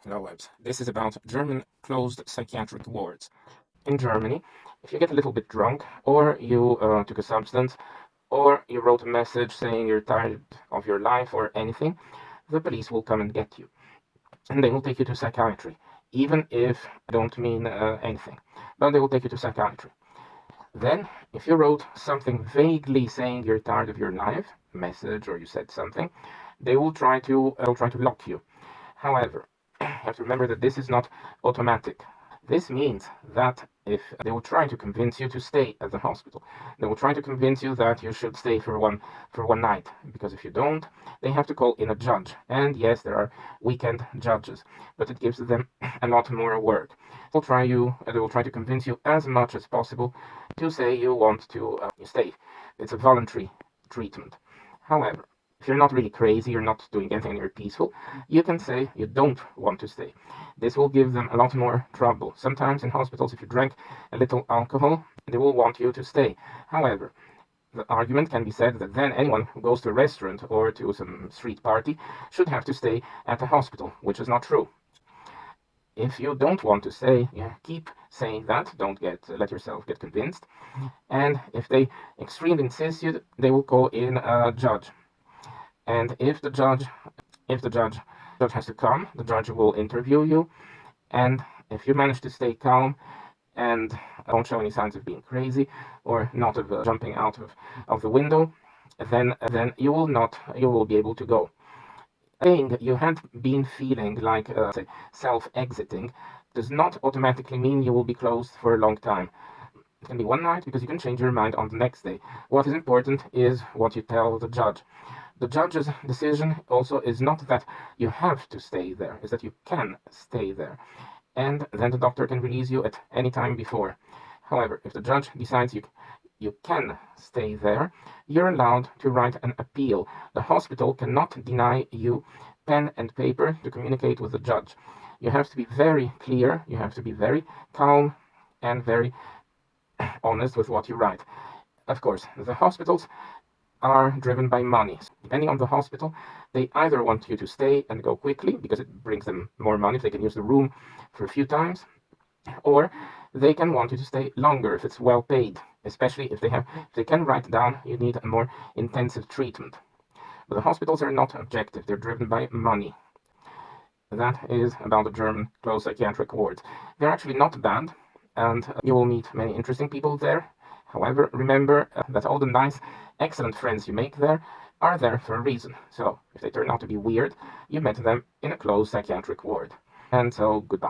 Hello, Webs. This is about German closed psychiatric wards. In Germany, if you get a little bit drunk, or you took a substance, or you wrote a message saying you're tired of your life or anything, the police will come and get you. And they will take you to psychiatry, even if I don't mean anything. But they will take you to psychiatry. Then, if you wrote something vaguely saying you're tired of your life, a message, or you said something, they will try to lock you. However, you have to remember that this is not automatic. This means that if they will try to convince you to stay at the hospital, they will try to convince you that you should stay for one night, because if you don't, they have to call in a judge. And yes, there are weekend judges, but it gives them a lot more work. They will try to convince you as much as possible to say you want to stay. It's a voluntary treatment. However, if you're not really crazy, you're not doing anything, and you're peaceful, you can say you don't want to stay. This will give them a lot more trouble. Sometimes in hospitals, if you drank a little alcohol, they will want you to stay. However, the argument can be said that then anyone who goes to a restaurant or to some street party should have to stay at a hospital, which is not true. If you don't want to stay, yeah, keep saying that. Don't let yourself get convinced. And if they extremely insist you, they will call in a judge. And if the judge has to come, the judge will interview you. And if you manage to stay calm and don't show any signs of being crazy or not of jumping out of the window, then you will be able to go. Saying you had been feeling like say self-exiting does not automatically mean you will be closed for a long time. It can be one night because you can change your mind on the next day. What is important is what you tell the judge. The judge's decision also is not that you have to stay there, is that you can stay there. And then the doctor can release you at any time before. However, if the judge decides you can stay there, you're allowed to write an appeal. The hospital cannot deny you pen and paper to communicate with the judge. You have to be very clear, you have to be very calm and very honest with what you write. Of course, the hospitals are driven by money. Depending on the hospital, they either want you to stay and go quickly because it brings them more money if they can use the room for a few times, or they can want you to stay longer if it's well paid, especially if they can write down you need a more intensive treatment. But the hospitals are not objective, they're driven by money. That is about the German closed psychiatric wards. They're actually not bad, and you will meet many interesting people there. However, remember that all the nice, excellent friends you make there are there for a reason. So, if they turn out to be weird, you met them in a closed psychiatric ward. And so, goodbye.